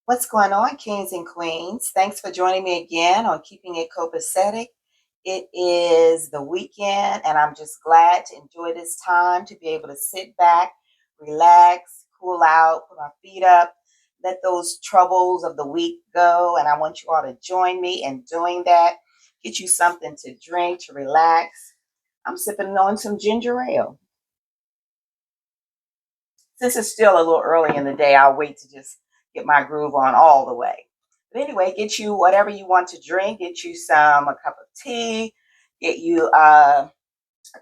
What's going on, kings and queens? Thanks for joining me again on Keeping It Copacetic. It is the weekend, and I'm just glad to enjoy this time to be able to sit back, relax, cool out, put my feet up, let those troubles of the week go. And I want you all to join me in doing that. Get you something to drink to relax. I'm sipping on some ginger ale. Since it's still a little early in the day, I'll wait to just get my groove on all the way. But anyway, get you whatever you want to drink. Get you a cup of tea. Get you a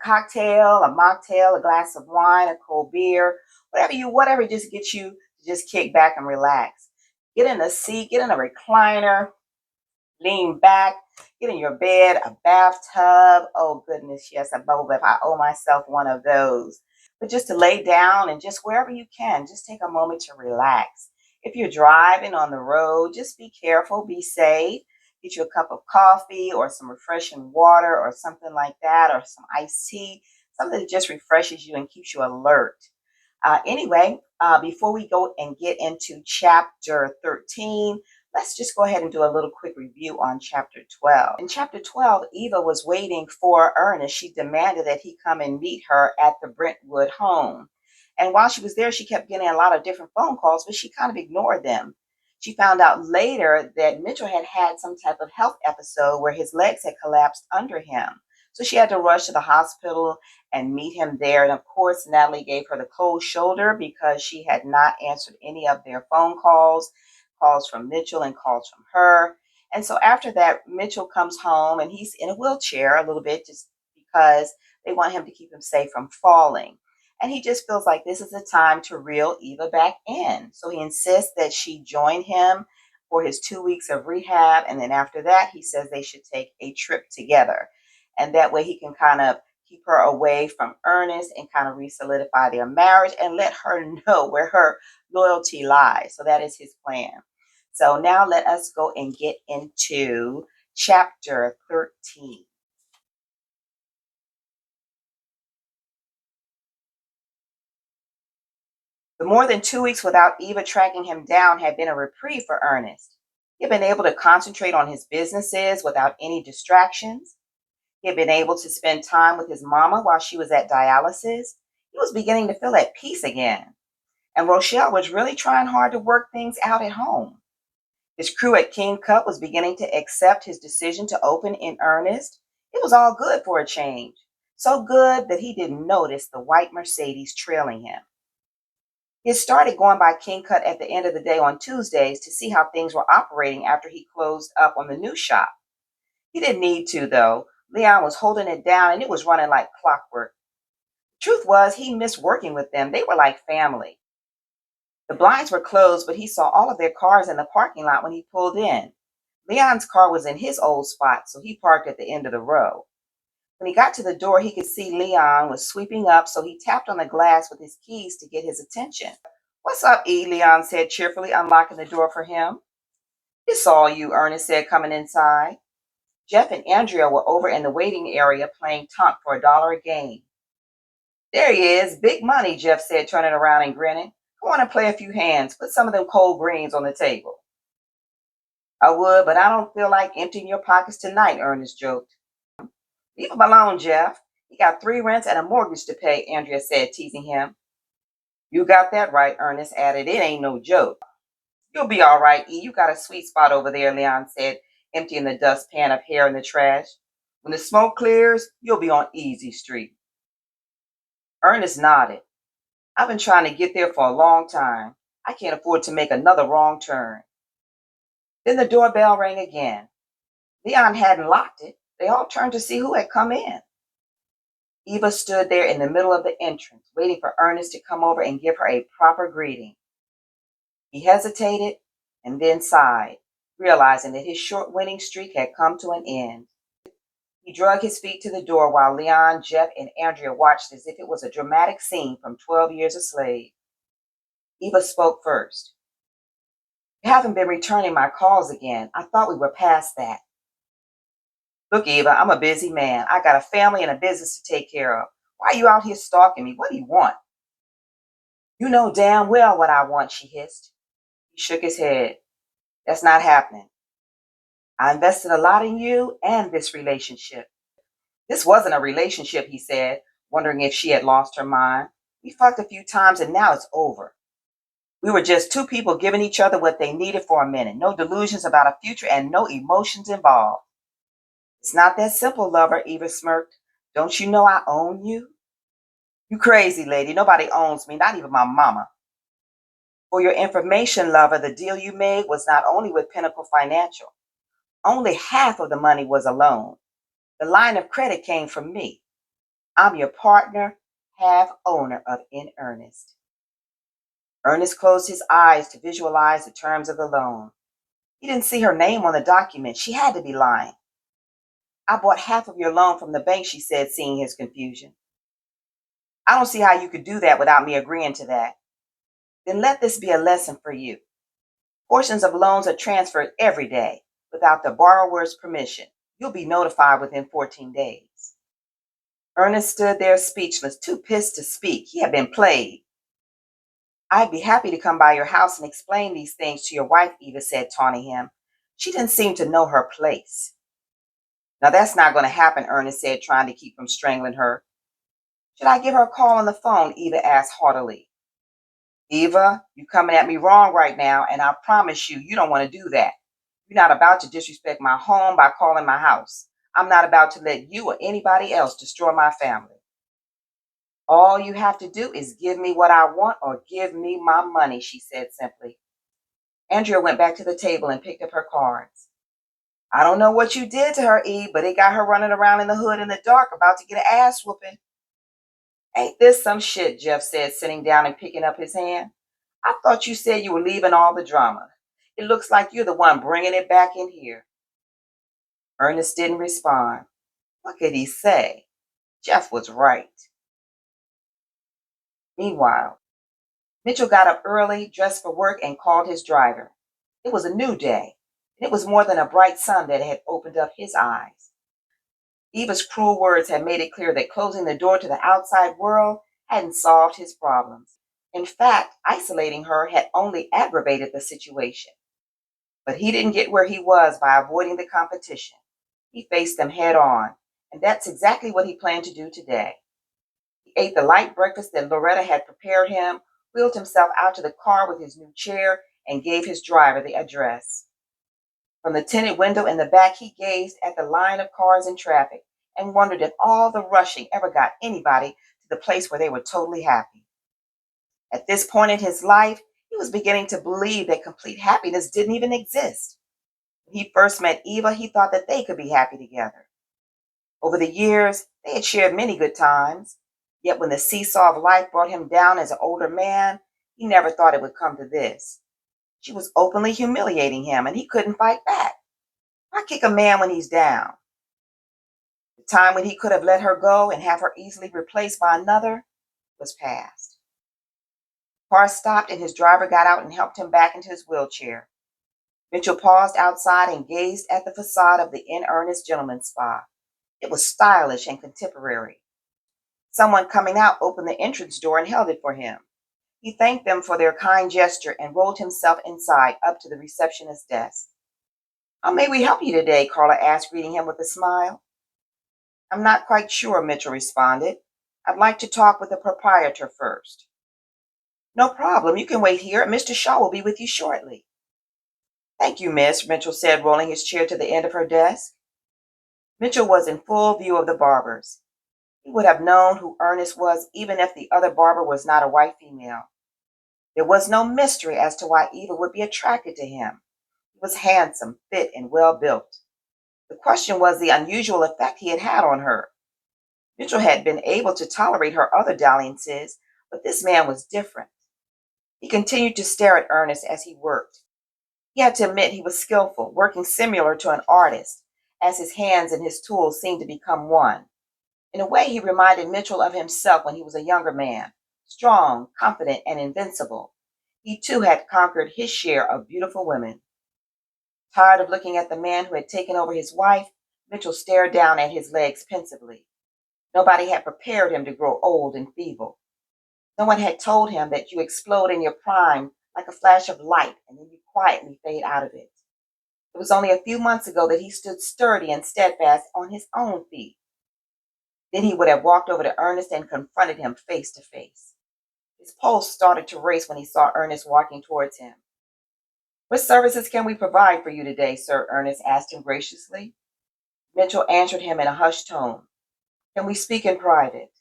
cocktail, a mocktail, a glass of wine, a cold beer, whatever just gets you to just kick back and relax. Get in a seat, get in a recliner, lean back, get in your bed, a bathtub. Oh goodness, yes, a bubble bath. I owe myself one of those. But just to lay down and just wherever you can, just take a moment to relax. If you're driving on the road, just be careful, be safe. Get you a cup of coffee or some refreshing water or something like that, or some iced tea, something that just refreshes you and keeps you alert. Before we go and get into chapter 13, let's just go ahead and do a little quick review on chapter 12. In chapter 12, Eva was waiting for Ernest. She demanded that he come and meet her at the Brentwood home. And while she was there, she kept getting a lot of different phone calls, but she kind of ignored them. She found out later that Mitchell had had some type of health episode where his legs had collapsed under him. So she had to rush to the hospital and meet him there. And of course, Natalie gave her the cold shoulder because she had not answered any of their phone calls from Mitchell and calls from her. And so after that, Mitchell comes home and he's in a wheelchair a little bit just because they want him to keep him safe from falling. And he just feels like this is the time to reel Eva back in. So he insists that she join him for his 2 weeks of rehab. And then after that, he says they should take a trip together. And that way he can kind of keep her away from Ernest and kind of re-solidify their marriage and let her know where her loyalty lies. So that is his plan. So now let us go and get into chapter 13. The more than 2 weeks without Eva tracking him down had been a reprieve for Ernest. He had been able to concentrate on his businesses without any distractions. He had been able to spend time with his mama while she was at dialysis. He was beginning to feel at peace again. And Rochelle was really trying hard to work things out at home. His crew at King Cup was beginning to accept his decision to open in earnest. It was all good for a change. So good that he didn't notice the white Mercedes trailing him. He had started going by King Cut at the end of the day on Tuesdays to see how things were operating after he closed up on the new shop. He didn't need to, though. Leon was holding it down and it was running like clockwork. Truth was, he missed working with them. They were like family. The blinds were closed, but he saw all of their cars in the parking lot when he pulled in. Leon's car was in his old spot, so he parked at the end of the row. When he got to the door, he could see Leon was sweeping up, so he tapped on the glass with his keys to get his attention. "What's up, E?" Leon said cheerfully, unlocking the door for him. "It's all you," Ernest said, coming inside. Jeff and Andrea were over in the waiting area playing tonk for $1 a game. "There he is, big money," Jeff said, turning around and grinning. "Come on and play a few hands. Put some of them cold greens on the table." "I would, but I don't feel like emptying your pockets tonight," Ernest joked. "Leave him alone, Jeff. He got 3 rents and a mortgage to pay," Andrea said, teasing him. "You got that right," Ernest added. "It ain't no joke." "You'll be all right, E. You got a sweet spot over there," Leon said, emptying the dustpan of hair in the trash. "When the smoke clears, you'll be on Easy Street." Ernest nodded. "I've been trying to get there for a long time. I can't afford to make another wrong turn." Then the doorbell rang again. Leon hadn't locked it. They all turned to see who had come in. Eva stood there in the middle of the entrance, waiting for Ernest to come over and give her a proper greeting. He hesitated and then sighed, realizing that his short winning streak had come to an end. He dragged his feet to the door while Leon, Jeff, and Andrea watched as if it was a dramatic scene from 12 Years a Slave. Eva spoke first. "You haven't been returning my calls again. I thought we were past that." "Look, Eva, I'm a busy man. I got a family and a business to take care of. Why are you out here stalking me? What do you want?" "You know damn well what I want," she hissed. He shook his head. That's not happening. I invested a lot in you and this relationship. This wasn't a relationship, he said, wondering if she had lost her mind. We fucked a few times and now it's over. We were just two people giving each other what they needed for a minute. No delusions about a future and no emotions involved. It's not that simple, lover, Eva smirked. Don't you know I own you? You crazy, lady. Nobody owns me, not even my mama. For your information, lover, the deal you made was not only with Pinnacle Financial. Only half of the money was a loan. The line of credit came from me. I'm your partner, half owner of In Earnest. Ernest closed his eyes to visualize the terms of the loan. He didn't see her name on the document. She had to be lying. I bought half of your loan from the bank, she said, seeing his confusion. I don't see how you could do that without me agreeing to that. Then let this be a lesson for you. Portions of loans are transferred every day without the borrower's permission. You'll be notified within 14 days. Ernest stood there speechless, too pissed to speak. He had been played. I'd be happy to come by your house and explain these things to your wife, Eva said, taunting him. She didn't seem to know her place. Now that's not going to happen, Ernest said, trying to keep from strangling her. Should I give her a call on the phone? Eva asked haughtily. Eva, you're coming at me wrong right now, and I promise you, you don't want to do that. You're not about to disrespect my home by calling my house. I'm not about to let you or anybody else destroy my family. All you have to do is give me what I want or give me my money, she said simply. Andrea went back to the table and picked up her cards. I don't know what you did to her, Eve, but it got her running around in the hood in the dark about to get an ass whooping. Ain't this some shit, Jeff said, sitting down and picking up his hand. I thought you said you were leaving all the drama. It looks like you're the one bringing it back in here. Ernest didn't respond. What could he say? Jeff was right. Meanwhile, Mitchell got up early, dressed for work, and called his driver. It was a new day, and it was more than a bright sun that had opened up his eyes. Eva's cruel words had made it clear that closing the door to the outside world hadn't solved his problems. In fact, isolating her had only aggravated the situation. But he didn't get where he was by avoiding the competition. He faced them head on, and that's exactly what he planned to do today. He ate the light breakfast that Loretta had prepared him, wheeled himself out to the car with his new chair, and gave his driver the address. From the tinted window in the back, he gazed at the line of cars in traffic and wondered if all the rushing ever got anybody to the place where they were totally happy. At this point in his life, he was beginning to believe that complete happiness didn't even exist. When he first met Eva, he thought that they could be happy together. Over the years, they had shared many good times, yet when the seesaw of life brought him down as an older man, he never thought it would come to this. She was openly humiliating him, and he couldn't fight back. Why kick a man when he's down? The time when he could have let her go and have her easily replaced by another was past. The car stopped, and his driver got out and helped him back into his wheelchair. Mitchell paused outside and gazed at the facade of the In Earnest Gentleman's Spa. It was stylish and contemporary. Someone coming out opened the entrance door and held it for him. He thanked them for their kind gesture and rolled himself inside up to the receptionist's desk. How may we help you today? Carla asked, greeting him with a smile. I'm not quite sure, Mitchell responded. I'd like to talk with the proprietor first. No problem. You can wait here. Mr. Shaw will be with you shortly. Thank you, miss, Mitchell said, rolling his chair to the end of her desk. Mitchell was in full view of the barbers. He would have known who Ernest was even if the other barber was not a white female. There was no mystery as to why Eva would be attracted to him. He was handsome, fit, and well-built. The question was the unusual effect he had had on her. Mitchell had been able to tolerate her other dalliances, but this man was different. He continued to stare at Ernest as he worked. He had to admit he was skillful, working similar to an artist, as his hands and his tools seemed to become one. In a way, he reminded Mitchell of himself when he was a younger man, strong, confident, and invincible. He too had conquered his share of beautiful women. Tired of looking at the man who had taken over his wife, Mitchell stared down at his legs pensively. Nobody had prepared him to grow old and feeble. No one had told him that you explode in your prime like a flash of light and then you quietly fade out of it. It was only a few months ago that he stood sturdy and steadfast on his own feet. Then he would have walked over to Ernest and confronted him face to face. His pulse started to race when he saw Ernest walking towards him. "What services can we provide for you today, Sir?" Ernest asked him graciously. Mitchell answered him in a hushed tone. "Can we speak in private?"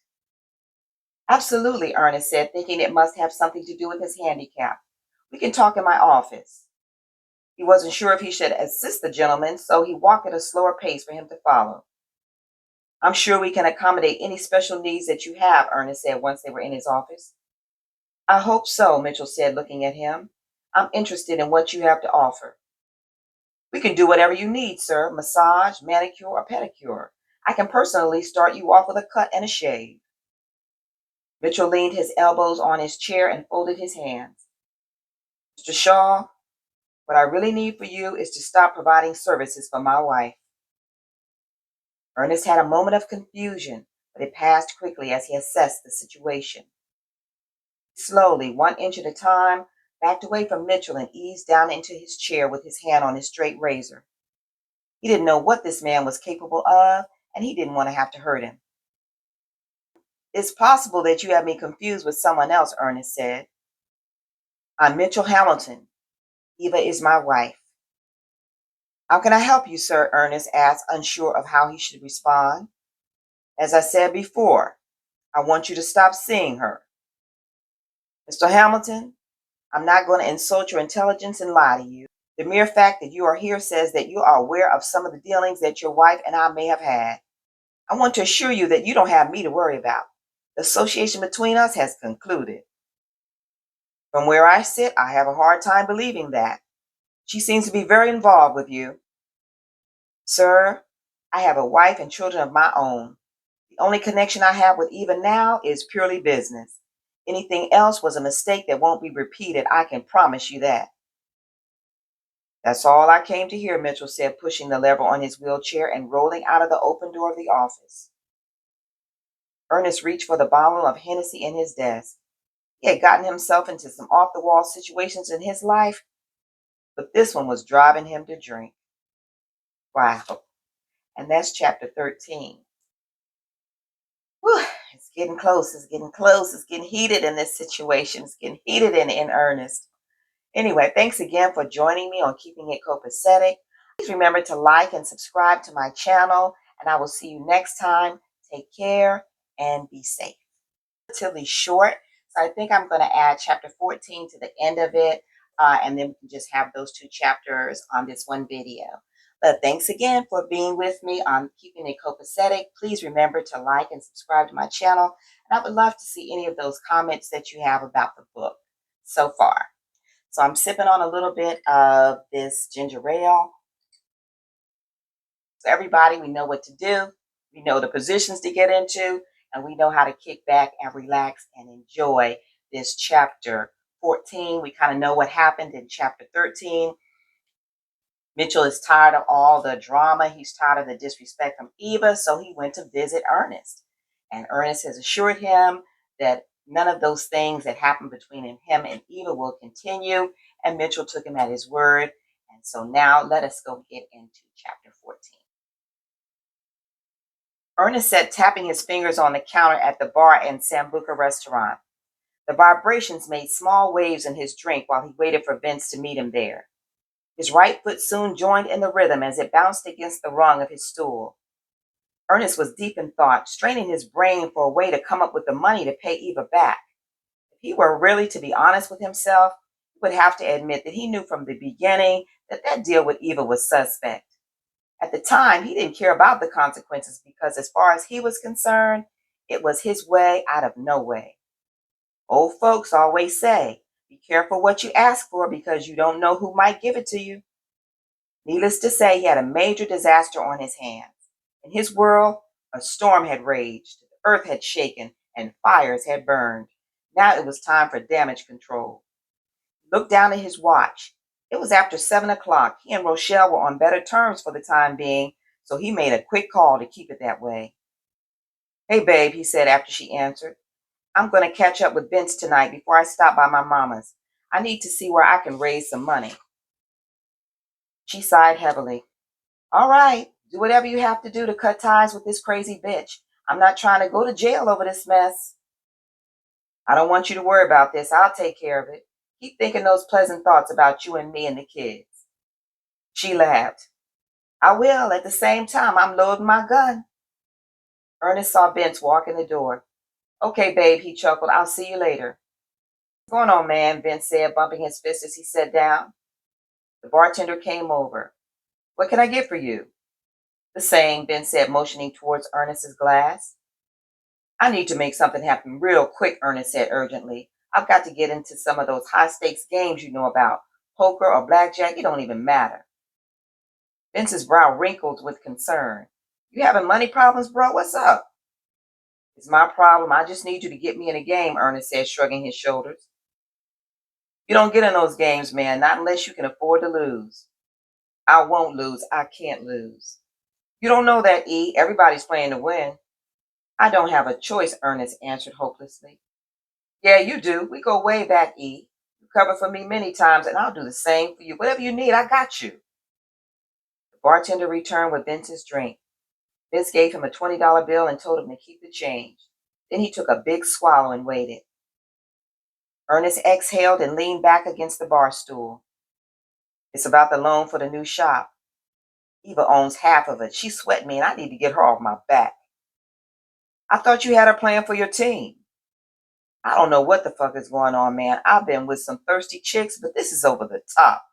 "Absolutely," Ernest said, thinking it must have something to do with his handicap. "We can talk in my office." He wasn't sure if he should assist the gentleman, so he walked at a slower pace for him to follow. "I'm sure we can accommodate any special needs that you have," Ernest said once they were in his office. "I hope so," Mitchell said, looking at him. "I'm interested in what you have to offer." "We can do whatever you need, sir. Massage, manicure, or pedicure. I can personally start you off with a cut and a shave." Mitchell leaned his elbows on his chair and folded his hands. "Mr. Shaw, what I really need for you is to stop providing services for my wife." Ernest had a moment of confusion, but it passed quickly as he assessed the situation. Slowly, 1 inch at a time, backed away from Mitchell and eased down into his chair with his hand on his straight razor. He didn't know what this man was capable of, and he didn't want to have to hurt him. "It's possible that you have me confused with someone else," Ernest said. "I'm Mitchell Hamilton. Eva is my wife." "How can I help you, sir?" Ernest asked, unsure of how he should respond. "As I said before, I want you to stop seeing her." "Mr. Hamilton, I'm not going to insult your intelligence and lie to you. The mere fact that you are here says that you are aware of some of the dealings that your wife and I may have had. I want to assure you that you don't have me to worry about. The association between us has concluded." "From where I sit, I have a hard time believing that. She seems to be very involved with you." "Sir, I have a wife and children of my own. The only connection I have with Eva now is purely business. Anything else was a mistake that won't be repeated, I can promise you that." "That's all I came to hear," Mitchell said, pushing the lever on his wheelchair and rolling out of the open door of the office. Ernest reached for the bottle of Hennessy in his desk. He had gotten himself into some off-the-wall situations in his life, but this one was driving him to drink. Wow. And that's chapter 13. Whew, it's getting close. It's getting close. It's getting heated in this situation. It's getting heated in earnest. Anyway, thanks again for joining me on Keeping It Copacetic. Please remember to like and subscribe to my channel, and I will see you next time. Take care and be safe. Relatively short, so I think I'm going to add chapter 14 to the end of it, and then we can just have those two chapters on this one video. But thanks again for being with me on Keeping It Copacetic. Please remember to like and subscribe to my channel, and I would love to see any of those comments that you have about the book so far. So I'm sipping on a little bit of this ginger ale. So everybody, we know what to do. We know the positions to get into, and we know how to kick back and relax and enjoy this chapter 14. We kind of know what happened in chapter 13. Mitchell is tired of all the drama. He's tired of the disrespect from Eva, so he went to visit Ernest. And Ernest has assured him that none of those things that happened between him and Eva will continue. And Mitchell took him at his word. And so now let us go get into chapter 14. Ernest sat tapping his fingers on the counter at the bar and Sambuca restaurant. The vibrations made small waves in his drink while he waited for Vince to meet him there. His right foot soon joined in the rhythm as it bounced against the rung of his stool. Ernest was deep in thought, straining his brain for a way to come up with the money to pay Eva back. If he were really to be honest with himself, he would have to admit that he knew from the beginning that that deal with Eva was suspect. At the time, he didn't care about the consequences because as far as he was concerned, it was his way out of no way. Old folks always say, be careful what you ask for because you don't know who might give it to you. Needless to say, he had a major disaster on his hands. In his world, a storm had raged, the earth had shaken, and fires had burned. Now it was time for damage control. He looked down at his watch. It was after 7 o'clock. He and Rochelle were on better terms for the time being, so he made a quick call to keep it that way. "Hey, babe," he said after she answered. "I'm going to catch up with Vince tonight before I stop by my mama's. I need to see where I can raise some money." She sighed heavily. All right, do whatever you have to do to cut ties with this crazy bitch. I'm not trying to go to jail over this mess. I don't want you to worry about this. I'll take care of it. Keep thinking those pleasant thoughts about you and me and the kids. She laughed. I will. At the same time, I'm loading my gun. Ernest saw Vince walk in the door. Okay, babe, he chuckled. I'll see you later. What's going on, man? Vince said, bumping his fist as he sat down. The bartender came over. What can I get for you? The same, Vince said, motioning towards Ernest's glass. I need to make something happen real quick, Ernest said urgently. I've got to get into some of those high stakes games you know about. Poker or blackjack, it don't even matter. Vince's brow wrinkled with concern. You having money problems, bro? What's up? It's my problem. I just need you to get me in a game, Ernest said, shrugging his shoulders. You don't get in those games, man, not unless you can afford to lose. I won't lose. I can't lose. You don't know that, E. Everybody's playing to win. I don't have a choice, Ernest answered hopelessly. Yeah, you do. We go way back, E. You covered for me many times, and I'll do the same for you. Whatever you need, I got you. The bartender returned with Vince's drink. Vince gave him a $20 bill and told him to keep the change. Then he took a big swallow and waited. Ernest exhaled and leaned back against the bar stool. It's about the loan for the new shop. Eva owns half of it. She's sweating me, and I need to get her off my back. I thought you had a plan for your team. I don't know what the fuck is going on, man. I've been with some thirsty chicks, but this is over the top.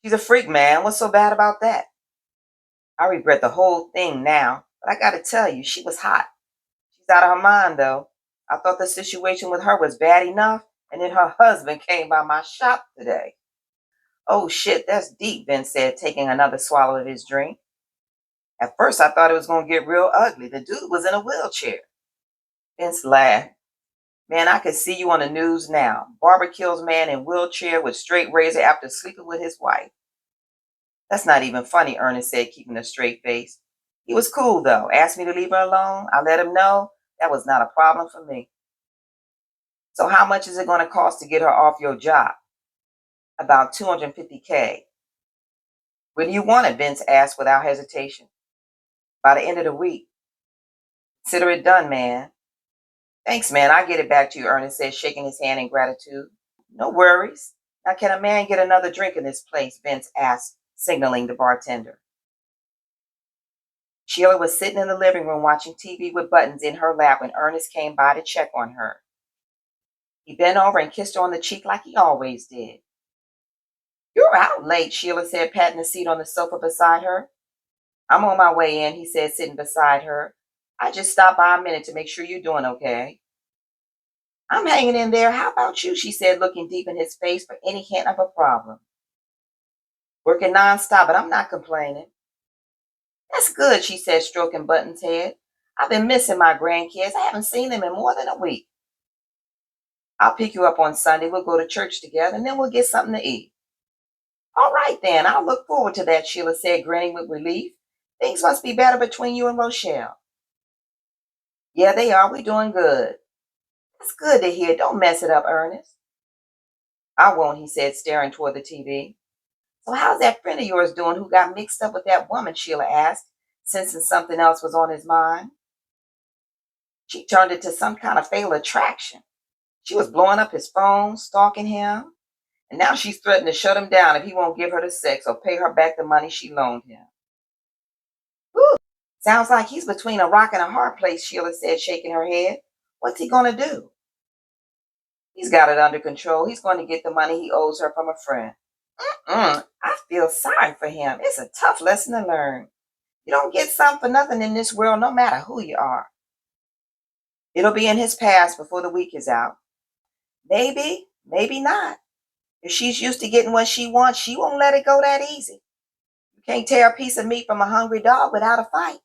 She's a freak, man. What's so bad about that? I regret the whole thing now, but I gotta tell you, she was hot. She's out of her mind, though. I thought the situation with her was bad enough, and then her husband came by my shop today. Oh shit, that's deep, Vince said, taking another swallow of his drink. At first, I thought it was going to get real ugly. The dude was in a wheelchair. Vince laughed. Man, I could see you on the news now. Barber kills man in wheelchair with straight razor after sleeping with his wife. That's not even funny, Ernest said, keeping a straight face. He was cool, though. Asked me to leave her alone. I let him know that was not a problem for me. So how much is it going to cost to get her off your job? About $250K. When do you want it? Vince asked without hesitation. By the end of the week. Consider it done, man. Thanks, man. I'll get it back to you, Ernest said, shaking his hand in gratitude. No worries. Now, can a man get another drink in this place? Vince asked, signaling the bartender. Sheila was sitting in the living room watching TV with Buttons in her lap when Ernest came by to check on her. He bent over and kissed her on the cheek like he always did. You're out late, Sheila said, patting the seat on the sofa beside her. I'm on my way in, he said, sitting beside her. I just stopped by a minute to make sure you're doing okay. I'm hanging in there. How about you? She said, looking deep in his face for any hint of a problem. Working nonstop, but I'm not complaining. That's good, she said, stroking Button's head. I've been missing my grandkids. I haven't seen them in more than a week. I'll pick you up on Sunday. We'll go to church together, and then we'll get something to eat. All right, then. I'll look forward to that, Sheila said, grinning with relief. Things must be better between you and Rochelle. Yeah, they are. We're doing good. That's good to hear. Don't mess it up, Ernest. I won't, he said, staring toward the TV. So how's that friend of yours doing who got mixed up with that woman? Sheila asked, sensing something else was on his mind. She turned it to some kind of fatal attraction. She was blowing up his phone, stalking him, and now she's threatened to shut him down if he won't give her the sex or pay her back the money she loaned him. Whew. Sounds like he's between a rock and a hard place, Sheila said, shaking her head. What's he going to do? He's got it under control. He's going to get the money he owes her from a friend. I feel sorry for him. It's a tough lesson to learn. You don't get something for nothing in this world, no matter who you are. It'll be in his past before the week is out. Maybe, maybe not. If she's used to getting what she wants, she won't let it go that easy. You can't tear a piece of meat from a hungry dog without a fight.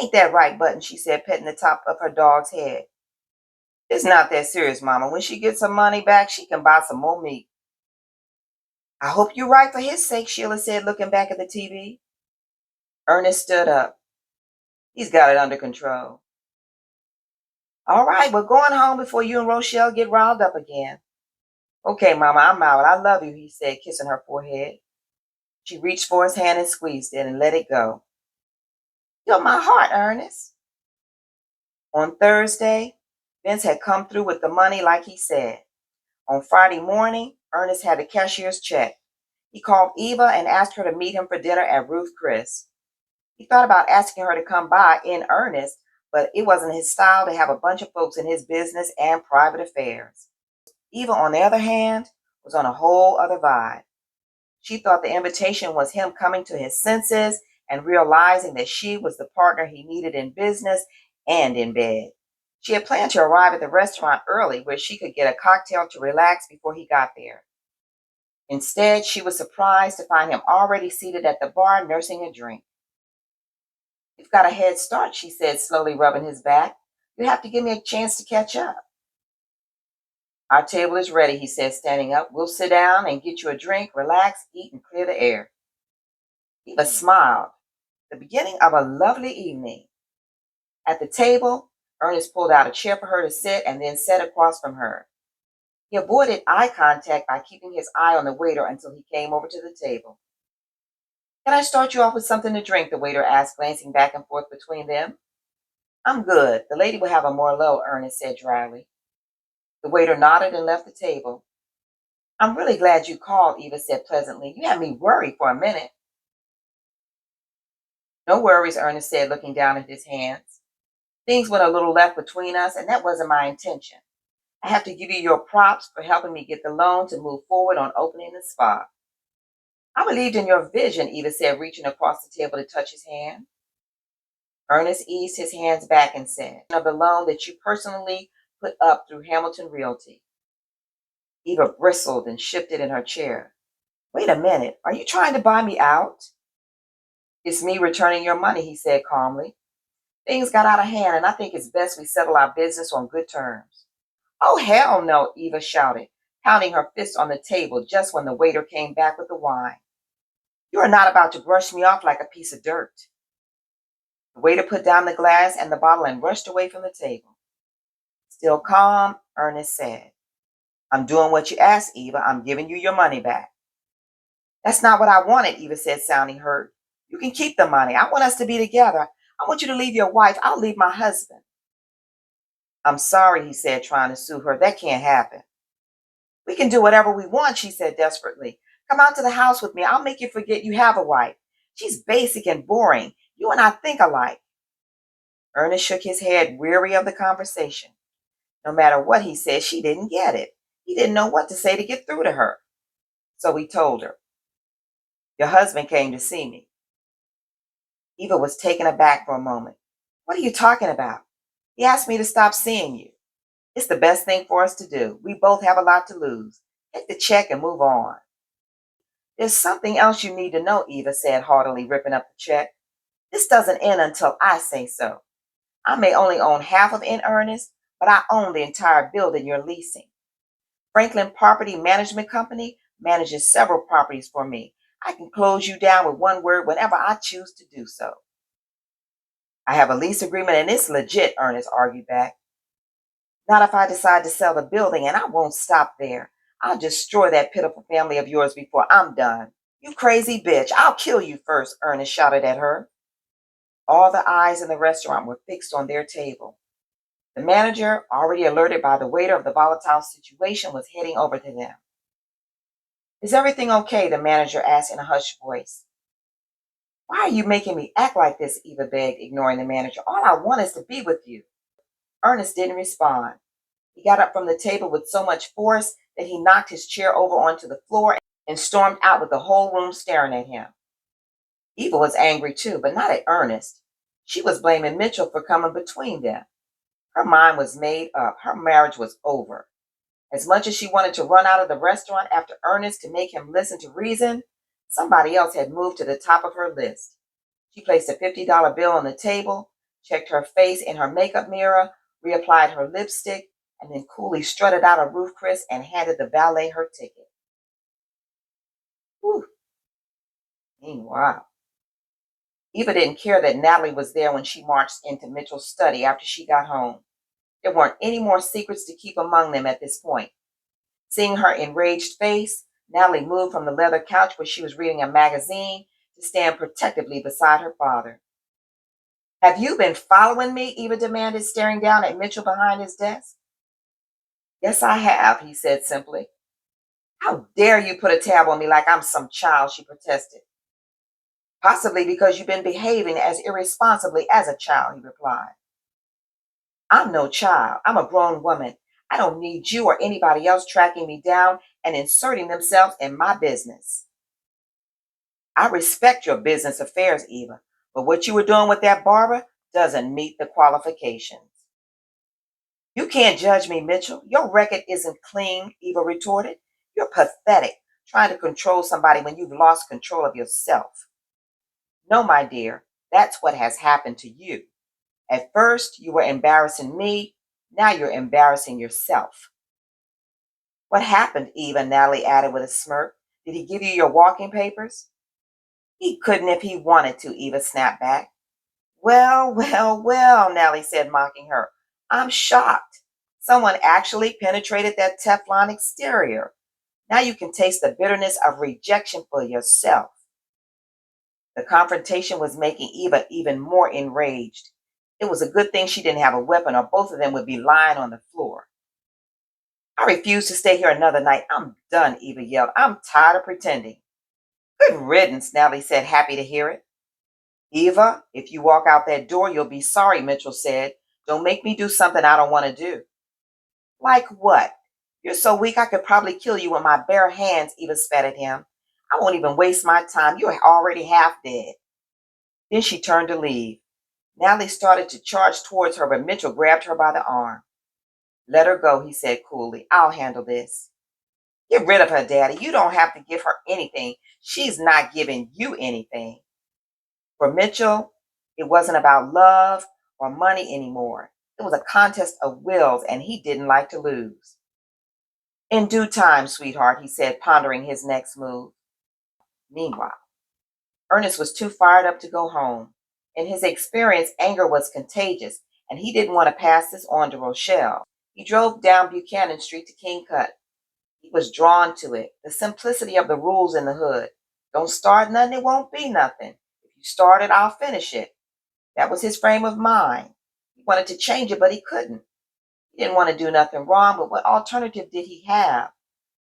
Ain't that right, Button? She said, petting the top of her dog's head. It's not that serious, Mama. When she gets her money back, she can buy some more meat. I hope you're right for his sake, Sheila said, looking back at the TV. Ernest stood up. He's got it under control. All right, we're going home before you and Rochelle get riled up again. Okay, Mama, I'm out. I love you, he said, kissing her forehead. She reached for his hand and squeezed it and let it go. You're my heart, Ernest. On Thursday, Vince had come through with the money like he said. On Friday morning, Ernest had the cashier's check. He called Eva and asked her to meet him for dinner at Ruth Chris. He thought about asking her to come by in earnest, but it wasn't his style to have a bunch of folks in his business and private affairs. Eva, on the other hand, was on a whole other vibe. She thought the invitation was him coming to his senses and realizing that she was the partner he needed in business and in bed. She had planned to arrive at the restaurant early where she could get a cocktail to relax before he got there. Instead, she was surprised to find him already seated at the bar nursing a drink. You've got a head start, she said, slowly rubbing his back. You have to give me a chance to catch up. Our table is ready, he said, standing up. We'll sit down and get you a drink, relax, eat, and clear the air. Eva smiled. The beginning of a lovely evening. At the table, Ernest pulled out a chair for her to sit and then sat across from her. He avoided eye contact by keeping his eye on the waiter until he came over to the table. Can I start you off with something to drink? The waiter asked, glancing back and forth between them. I'm good. The lady will have a Merlot, Ernest said dryly. The waiter nodded and left the table. I'm really glad you called, Eva said pleasantly. You had me worried for a minute. No worries, Ernest said, looking down at his hands. Things went a little left between us, and that wasn't my intention. I have to give you your props for helping me get the loan to move forward on opening the spa. I believed in your vision, Eva said, reaching across the table to touch his hand. Ernest eased his hands back and said, of the loan that you personally put up through Hamilton Realty. Eva bristled and shifted in her chair. Wait a minute, are you trying to buy me out? It's me returning your money, he said calmly. Things got out of hand, and I think it's best we settle our business on good terms. Oh, hell no, Eva shouted, pounding her fist on the table just when the waiter came back with the wine. You are not about to brush me off like a piece of dirt. The waiter put down the glass and the bottle and rushed away from the table. Still calm, Ernest said, I'm doing what you asked, Eva. I'm giving you your money back. That's not what I wanted, Eva said, sounding hurt. You can keep the money. I want us to be together. I want you to leave your wife. I'll leave my husband. I'm sorry, he said, trying to soothe her. That can't happen. We can do whatever we want, she said desperately. Come out to the house with me. I'll make you forget you have a wife. She's basic and boring. You and I think alike. Ernest shook his head, weary of the conversation. No matter what he said, she didn't get it. He didn't know what to say to get through to her. So he told her, Your husband came to see me. Eva was taken aback for a moment. What are you talking about? He asked me to stop seeing you. It's the best thing for us to do. We both have a lot to lose. Take the check and move on. There's something else you need to know, Eva said haughtily, ripping up the check. This doesn't end until I say so. I may only own half of it, Ernest, but I own the entire building you're leasing. Franklin Property Management Company manages several properties for me. I can close you down with one word whenever I choose to do so. I have a lease agreement and it's legit, Ernest argued back. Not if I decide to sell the building, and I won't stop there. I'll destroy that pitiful family of yours before I'm done. You crazy bitch. I'll kill you first, Ernest shouted at her. All the eyes in the restaurant were fixed on their table. The manager, already alerted by the waiter of the volatile situation, was heading over to them. Is everything okay? The manager asked in a hushed voice. Why are you making me act like this? Eva begged, ignoring the manager. All I want is to be with you. Ernest didn't respond. He got up from the table with so much force that he knocked his chair over onto the floor and stormed out with the whole room staring at him. Eva was angry too, but not at Ernest. She was blaming Mitchell for coming between them. Her mind was made up. Her marriage was over. As much as she wanted to run out of the restaurant after Ernest to make him listen to reason, somebody else had moved to the top of her list. She placed a $50 bill on the table, checked her face in her makeup mirror, reapplied her lipstick, and then coolly strutted out of Ruth Chris and handed the valet her ticket. Whew. Meanwhile, Eva didn't care that Natalie was there when she marched into Mitchell's study after she got home. There weren't any more secrets to keep among them at this point. Seeing her enraged face, Natalie moved from the leather couch where she was reading a magazine to stand protectively beside her father. Have you been following me? Eva demanded, staring down at Mitchell behind his desk. Yes, I have, he said simply. How dare you put a tab on me like I'm some child, she protested. Possibly because you've been behaving as irresponsibly as a child, he replied. I'm no child. I'm a grown woman. I don't need you or anybody else tracking me down and inserting themselves in my business. I respect your business affairs, Eva, but what you were doing with that barber doesn't meet the qualifications. You can't judge me, Mitchell. Your record isn't clean, Eva retorted. You're pathetic, trying to control somebody when you've lost control of yourself. No, my dear, that's what has happened to you. At first, you were embarrassing me. Now you're embarrassing yourself. What happened, Eva? Natalie added with a smirk. Did he give you your walking papers? He couldn't if he wanted to, Eva snapped back. Well, Natalie said, mocking her. I'm shocked. Someone actually penetrated that Teflon exterior. Now you can taste the bitterness of rejection for yourself. The confrontation was making Eva even more enraged. It was a good thing she didn't have a weapon, or both of them would be lying on the floor. I refuse to stay here another night. I'm done, Eva yelled. I'm tired of pretending. Good riddance, Natalie said, happy to hear it. Eva, if you walk out that door, you'll be sorry, Mitchell said. Don't make me do something I don't want to do. Like what? You're so weak I could probably kill you with my bare hands, Eva spat at him. I won't even waste my time. You're already half dead. Then she turned to leave. Natalie started to charge towards her, but Mitchell grabbed her by the arm. Let her go, he said coolly. I'll handle this. Get rid of her, Daddy. You don't have to give her anything. She's not giving you anything. For Mitchell, it wasn't about love or money anymore. It was a contest of wills, and he didn't like to lose. In due time, sweetheart, he said, pondering his next move. Meanwhile, Ernest was too fired up to go home. In his experience, anger was contagious, and he didn't want to pass this on to Rochelle. He drove down Buchanan Street to King Cut. He was drawn to it, the simplicity of the rules in the hood. Don't start nothing, it won't be nothing. If you start it, I'll finish it. That was his frame of mind. He wanted to change it, but he couldn't. He didn't want to do nothing wrong, but what alternative did he have?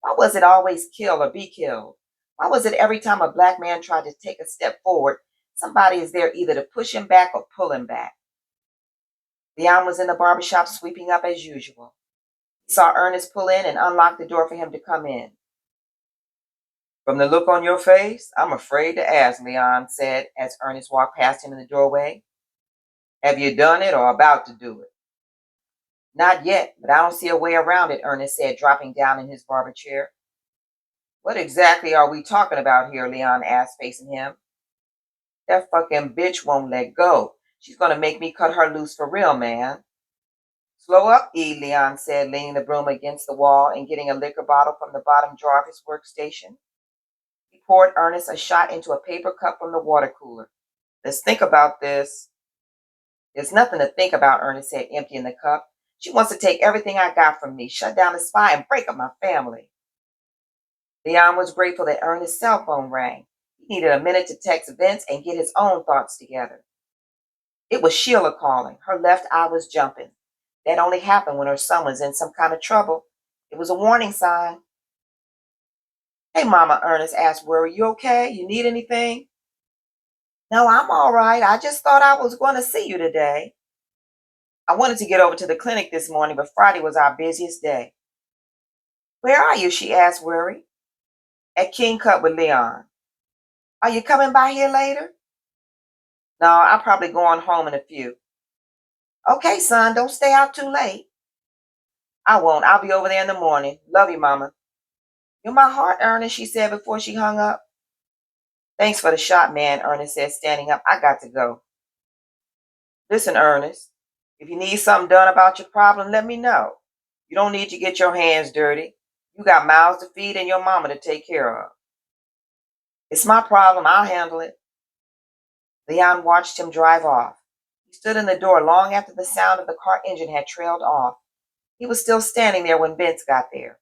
Why was it always kill or be killed? Why was it every time a black man tried to take a step forward, somebody is there either to push him back or pull him back? Leon was in the barbershop sweeping up as usual. He saw Ernest pull in and unlock the door for him to come in. From the look on your face, I'm afraid to ask, Leon said as Ernest walked past him in the doorway. Have you done it or about to do it? Not yet, but I don't see a way around it, Ernest said, dropping down in his barber chair. What exactly are we talking about here? Leon asked, facing him. That fucking bitch won't let go. She's going to make me cut her loose for real, man. Slow up, E, Leon said, leaning the broom against the wall and getting a liquor bottle from the bottom drawer of his workstation. He poured Ernest a shot into a paper cup from the water cooler. Let's think about this. There's nothing to think about, Ernest said, emptying the cup. She wants to take everything I got from me, shut down the spy, and break up my family. Leon was grateful that Ernest's cell phone rang. He needed a minute to text Vince and get his own thoughts together. It was Sheila calling. Her left eye was jumping. That only happened when her son was in some kind of trouble. It was a warning sign. Hey, Mama, Ernest asked, were you okay? You need anything? No, I'm all right. I just thought I was going to see you today. I wanted to get over to the clinic this morning, but Friday was our busiest day. Where are you? She asked, worried. At King Cut with Leon. Are you coming by here later? No, I'll probably go on home in a few. Okay, son, don't stay out too late. I won't. I'll be over there in the morning. Love you, Mama. You're my heart, Ernest, she said before she hung up. Thanks for the shot, man, Ernest said, standing up. I got to go. Listen, Ernest, if you need something done about your problem, let me know. You don't need to get your hands dirty. You got mouths to feed and your mama to take care of. It's my problem. I'll handle it. Leon watched him drive off. He stood in the door long after the sound of the car engine had trailed off. He was still standing there when Vince got there.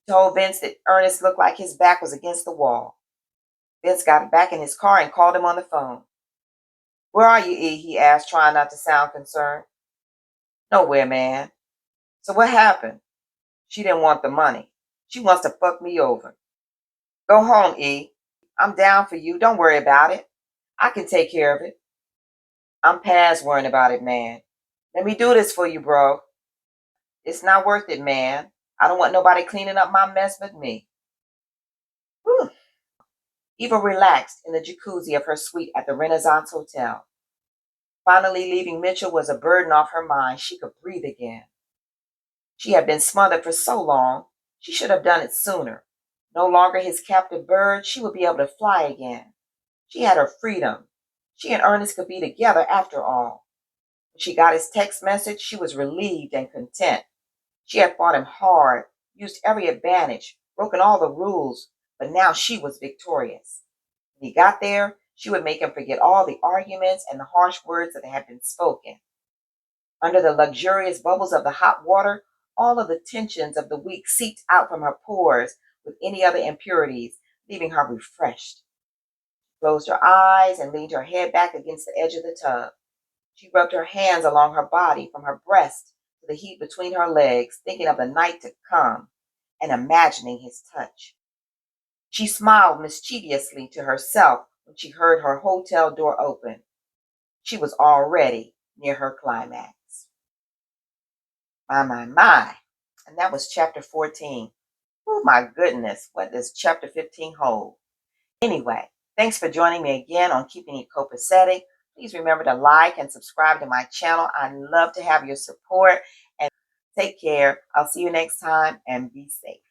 Told Vince that Ernest looked like his back was against the wall. Vince got back in his car and called him on the phone. "Where are you, E?" he asked, trying not to sound concerned. "Nowhere, man." "So what happened?" "She didn't want the money. She wants to fuck me over." "Go home, E. I'm down for you. Don't worry about it. I can take care of it." "I'm past worrying about it, man. Let me do this for you, bro." "It's not worth it, man. I don't want nobody cleaning up my mess but me." Whew. Eva relaxed in the jacuzzi of her suite at the Renaissance Hotel. Finally leaving Mitchell was a burden off her mind. She could breathe again. She had been smothered for so long. She should have done it sooner. No longer his captive bird, she would be able to fly again. She had her freedom. She and Ernest could be together after all. When she got his text message, she was relieved and content. She had fought him hard, used every advantage, broken all the rules, but now she was victorious. When he got there, she would make him forget all the arguments and the harsh words that had been spoken. Under the luxurious bubbles of the hot water, all of the tensions of the week seeped out from her pores with any other impurities, leaving her refreshed. She closed her eyes and leaned her head back against the edge of the tub. She rubbed her hands along her body from her breast to the heat between her legs, thinking of the night to come and imagining his touch. She smiled mischievously to herself when she heard her hotel door open. She was already near her climax. My, my, my. And that was chapter 14. Oh, my goodness. What does chapter 15 hold? Anyway, thanks for joining me again on Keeping It Copacetic. Please remember to like and subscribe to my channel. I love to have your support. And take care. I'll see you next time and be safe.